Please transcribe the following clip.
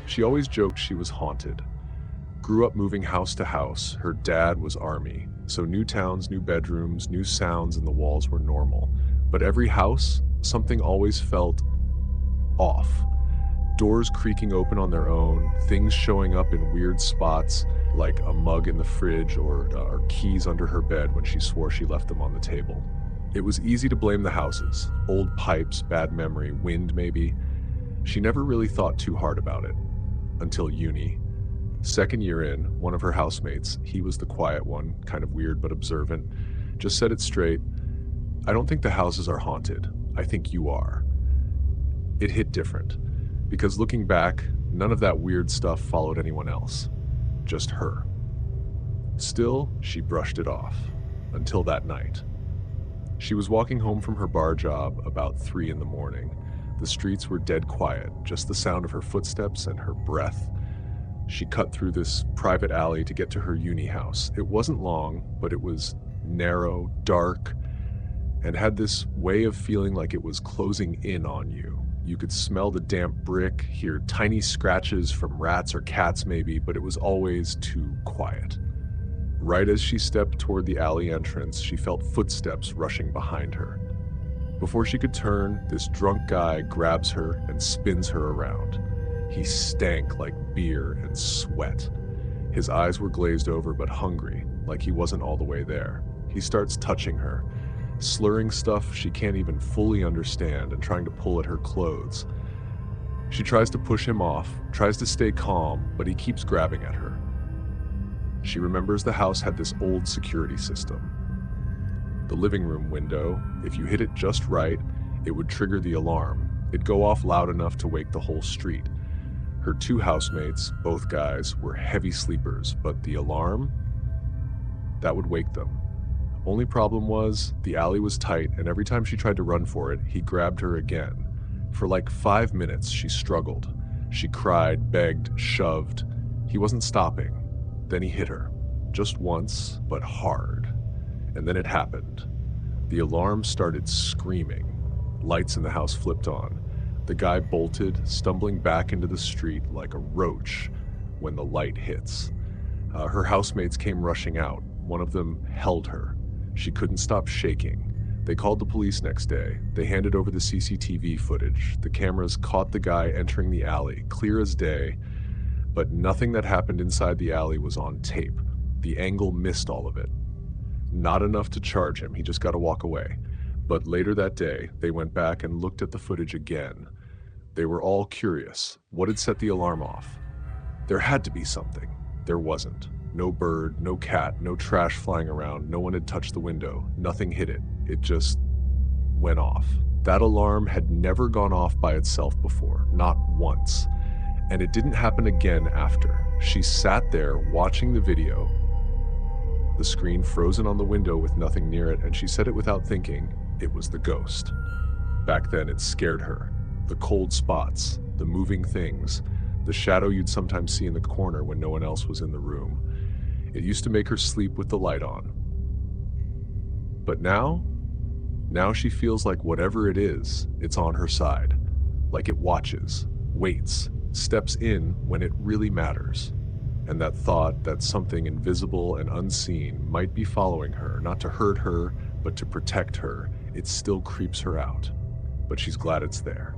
She always joked she was haunted. Grew up moving house to house. Her dad was Army, so new towns, new bedrooms, new sounds, and the walls were normal. But every house, something always felt off. Doors creaking open on their own, things showing up in weird spots, like a mug in the fridge or keys under her bed when she swore she left them on the table. It was easy to blame the houses. Old pipes, bad memory, wind maybe. She never really thought too hard about it. Until uni. Second year in, one of her housemates, he was the quiet one, kind of weird but observant, just said it straight. "I don't think the houses are haunted. I think you are." It hit different, because looking back, none of that weird stuff followed anyone else. Just her. Still, she brushed it off. Until that night. She was walking home from her bar job about 3 in the morning. The streets were dead quiet, just the sound of her footsteps and her breath. She cut through this private alley to get to her uni house. It wasn't long, but it was narrow, dark, and had this way of feeling like it was closing in on you. You could smell the damp brick, hear tiny scratches from rats or cats maybe, but it was always too quiet. Right as she stepped toward the alley entrance, she felt footsteps rushing behind her. Before she could turn, this drunk guy grabs her and spins her around. He stank like beer and sweat. His eyes were glazed over but hungry, like he wasn't all the way there. He starts touching her, slurring stuff she can't even fully understand and trying to pull at her clothes. She tries to push him off, tries to stay calm, but he keeps grabbing at her. She remembers the house had this old security system. The living room window, if you hit it just right, it would trigger the alarm. It'd go off loud enough to wake the whole street. Her 2 housemates, both guys, were heavy sleepers, but the alarm, that would wake them. Only problem was, the alley was tight, and every time she tried to run for it, he grabbed her again. For like 5 minutes, she struggled. She cried, begged, shoved. He wasn't stopping. Then he hit her. Just once, but hard. And then it happened. The alarm started screaming. Lights in the house flipped on. The guy bolted, stumbling back into the street like a roach when the light hits. Her housemates came rushing out. One of them held her. She couldn't stop shaking. They called the police next day. They handed over the CCTV footage. The cameras caught the guy entering the alley, clear as day, but nothing that happened inside the alley was on tape. The angle missed all of it. Not enough to charge him, he just got to walk away. But later that day, they went back and looked at the footage again. They were all curious. What had set the alarm off? There had to be something. There wasn't. No bird, no cat, no trash flying around, no one had touched the window. Nothing hit it. It just went off. That alarm had never gone off by itself before, not once. And it didn't happen again after. She sat there watching the video, the screen frozen on the window with nothing near it, and she said it without thinking. It was the ghost. Back then, it scared her. The cold spots, the moving things, the shadow you'd sometimes see in the corner when no one else was in the room. It used to make her sleep with the light on. But now she feels like whatever it is, it's on her side. Like it watches, waits, steps in when it really matters. And that thought that something invisible and unseen might be following her, not to hurt her, but to protect her, it still creeps her out. But she's glad it's there.